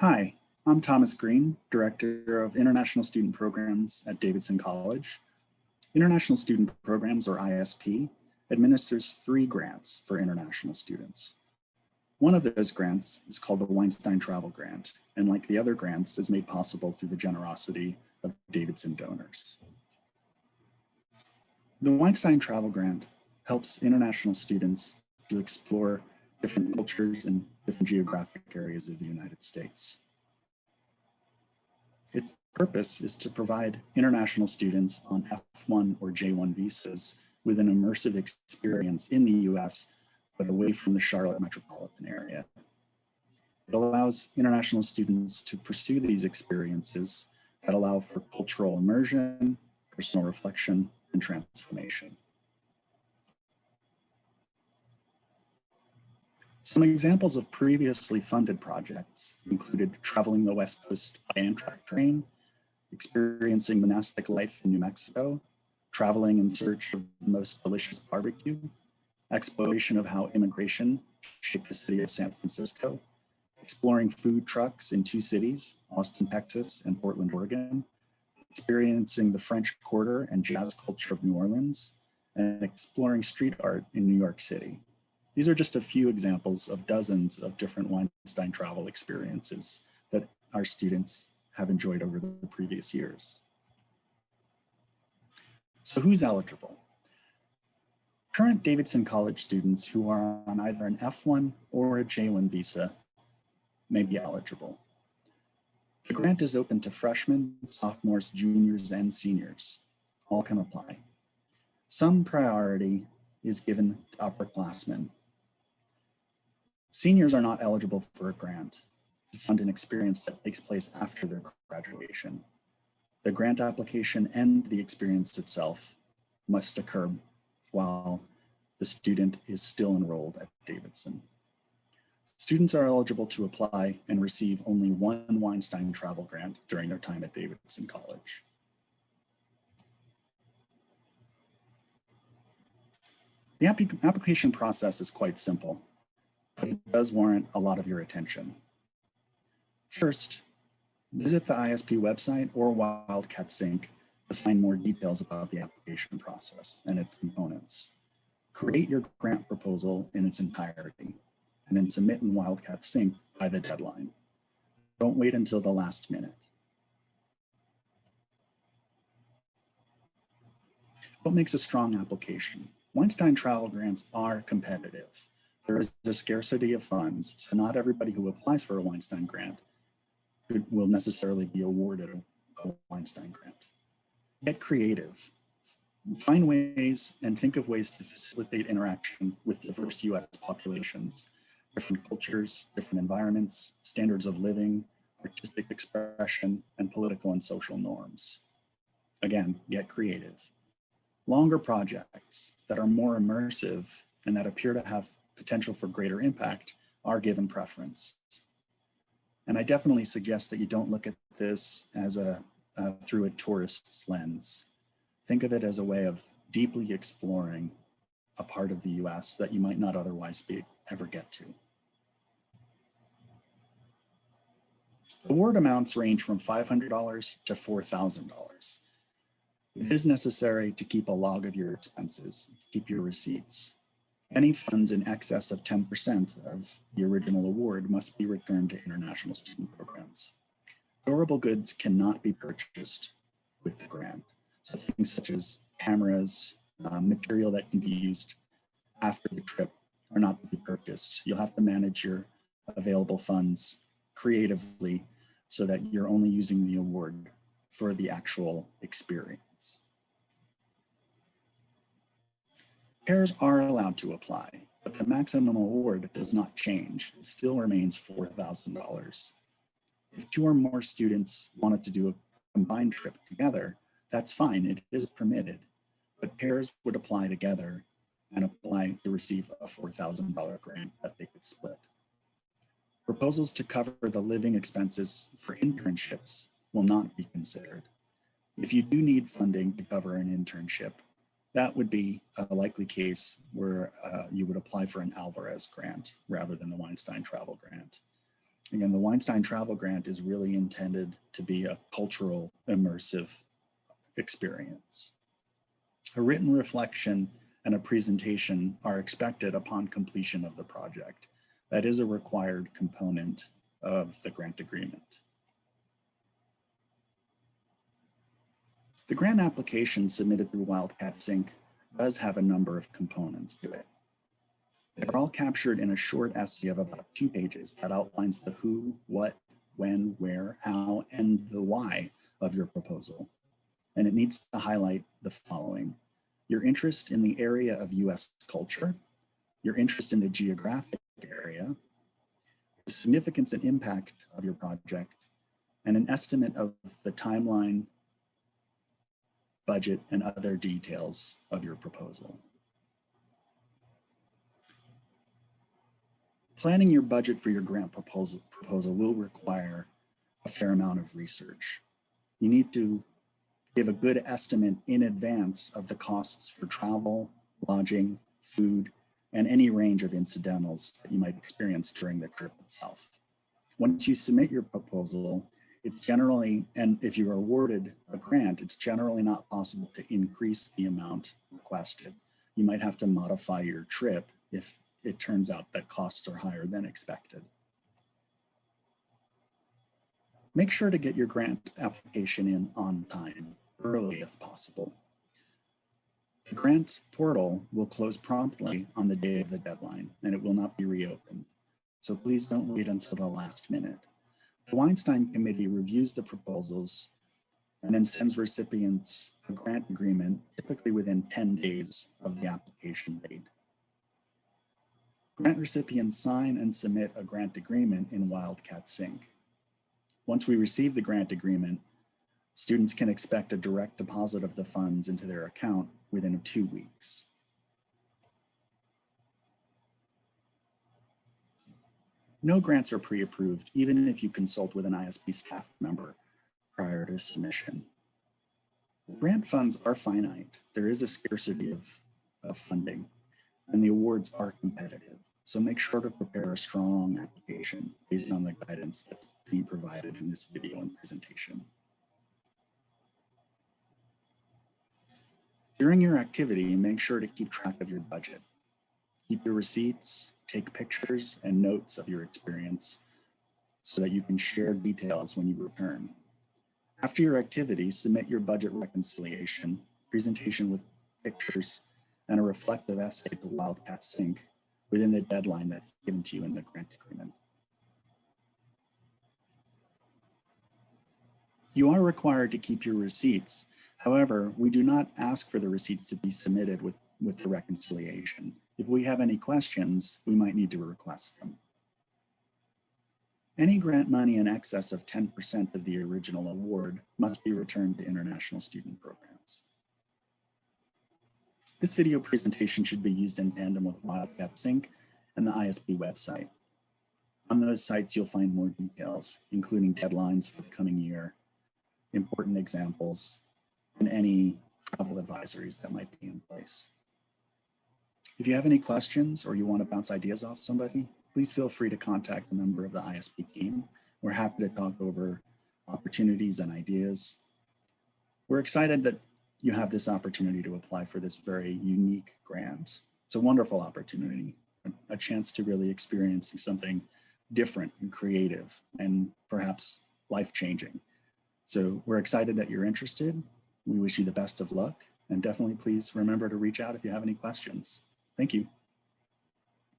Hi, I'm Thomas Greene, Director of International Student Programs at Davidson College. International Student Programs, or ISP, administers 3 grants for international students. One of those grants is called the Weinstein Travel Grant, and like the other grants, is made possible through the generosity of Davidson donors. The Weinstein Travel Grant helps international students to explore different cultures and different geographic areas of the United States. Its purpose is to provide international students on F1 or J1 visas with an immersive experience in the US, but away from the Charlotte metropolitan area. It allows international students to pursue these experiences that allow for cultural immersion, personal reflection, and transformation. Some examples of previously funded projects included traveling the West Coast by Amtrak train, experiencing monastic life in New Mexico, traveling in search of the most delicious barbecue, exploration of how immigration shaped the city of San Francisco, exploring food trucks in 2 cities, Austin, Texas, and Portland, Oregon, experiencing the French Quarter and jazz culture of New Orleans, and exploring street art in New York City. These are just a few examples of dozens of different Weinstein travel experiences that our students have enjoyed over the previous years. So who's eligible? Current Davidson College students who are on either an F1 or a J1 visa may be eligible. The grant is open to freshmen, sophomores, juniors, and seniors. All can apply. Some priority is given to upperclassmen. Seniors are not eligible for a grant to fund an experience that takes place after their graduation. The grant application and the experience itself must occur while the student is still enrolled at Davidson. Students are eligible to apply and receive only 1 Weinstein travel grant during their time at Davidson College. The application process is quite simple, but it does warrant a lot of your attention. First, visit the ISP website or Wildcat Sync to find more details about the application process and its components. Create your grant proposal in its entirety, and then submit in Wildcat Sync by the deadline. Don't wait until the last minute. What makes a strong application? Weinstein travel grants are competitive. There is a scarcity of funds, so not everybody who applies for a Weinstein grant will necessarily be awarded a Weinstein grant. Get creative. Find ways and think of ways to facilitate interaction with diverse US populations, different cultures, different environments, standards of living, artistic expression, and political and social norms. Again, get creative. Longer projects that are more immersive and that appear to have potential for greater impact are given preference. And I definitely suggest that you don't look at this as through a tourist's lens. Think of it as a way of deeply exploring a part of the US that you might not otherwise ever get to. Award amounts range from $500 to $4,000. It is necessary to keep a log of your expenses, keep your receipts. Any funds in excess of 10% of the original award must be returned to international student programs. Durable goods cannot be purchased with the grant. So things such as cameras, material that can be used after the trip are not to be purchased. You'll have to manage your available funds creatively so that you're only using the award for the actual experience. Pairs are allowed to apply, but the maximum award does not change. It still remains $4,000. If 2 or more students wanted to do a combined trip together, that's fine, it is permitted, but pairs would apply together and apply to receive a $4,000 grant that they could split. Proposals to cover the living expenses for internships will not be considered. If you do need funding to cover an internship, that would be a likely case where you would apply for an Alvarez grant rather than the Weinstein Travel Grant. Again, the Weinstein Travel Grant is really intended to be a cultural, immersive experience. A written reflection and a presentation are expected upon completion of the project. That is a required component of the grant agreement. The grant application submitted through Wildcat Sync does have a number of components to it. They're all captured in a short essay of about 2 pages that outlines the who, what, when, where, how, and the why of your proposal. And it needs to highlight the following: your interest in the area of US culture, your interest in the geographic area, the significance and impact of your project, and an estimate of the timeline, budget, and other details of your proposal. Planning your budget for your grant proposal will require a fair amount of research. You need to give a good estimate in advance of the costs for travel, lodging, food, and any range of incidentals that you might experience during the trip itself. Once you submit your proposal, it's generally, and if you are awarded a grant, it's generally not possible to increase the amount requested. You might have to modify your trip if it turns out that costs are higher than expected. Make sure to get your grant application in on time, early if possible. The grant portal will close promptly on the day of the deadline, and it will not be reopened. So please don't wait until the last minute. The Weinstein Committee reviews the proposals and then sends recipients a grant agreement, typically within 10 days of the application date. Grant recipients sign and submit a grant agreement in Wildcat Sync. Once we receive the grant agreement, students can expect a direct deposit of the funds into their account within 2 weeks. No grants are pre-approved, even if you consult with an ISB staff member prior to submission. Grant funds are finite. There is a scarcity of funding, and the awards are competitive. So make sure to prepare a strong application based on the guidance that's being provided in this video and presentation. During your activity, make sure to keep track of your budget. Keep your receipts, take pictures and notes of your experience so that you can share details when you return. After your activity, submit your budget reconciliation, presentation with pictures, and a reflective essay to Wildcat Sync within the deadline that's given to you in the grant agreement. You are required to keep your receipts. However, we do not ask for the receipts to be submitted with the reconciliation. If we have any questions, we might need to request them. Any grant money in excess of 10% of the original award must be returned to international student programs. This video presentation should be used in tandem with Wildcat Sync and the ISB website. On those sites, you'll find more details, including deadlines for the coming year, important examples, and any travel advisories that might be in place. If you have any questions or you want to bounce ideas off somebody, please feel free to contact a member of the ISB team. We're happy to talk over opportunities and ideas. We're excited that you have this opportunity to apply for this very unique grant. It's a wonderful opportunity, a chance to really experience something different and creative and perhaps life-changing. So we're excited that you're interested. We wish you the best of luck, and definitely please remember to reach out if you have any questions. Thank you.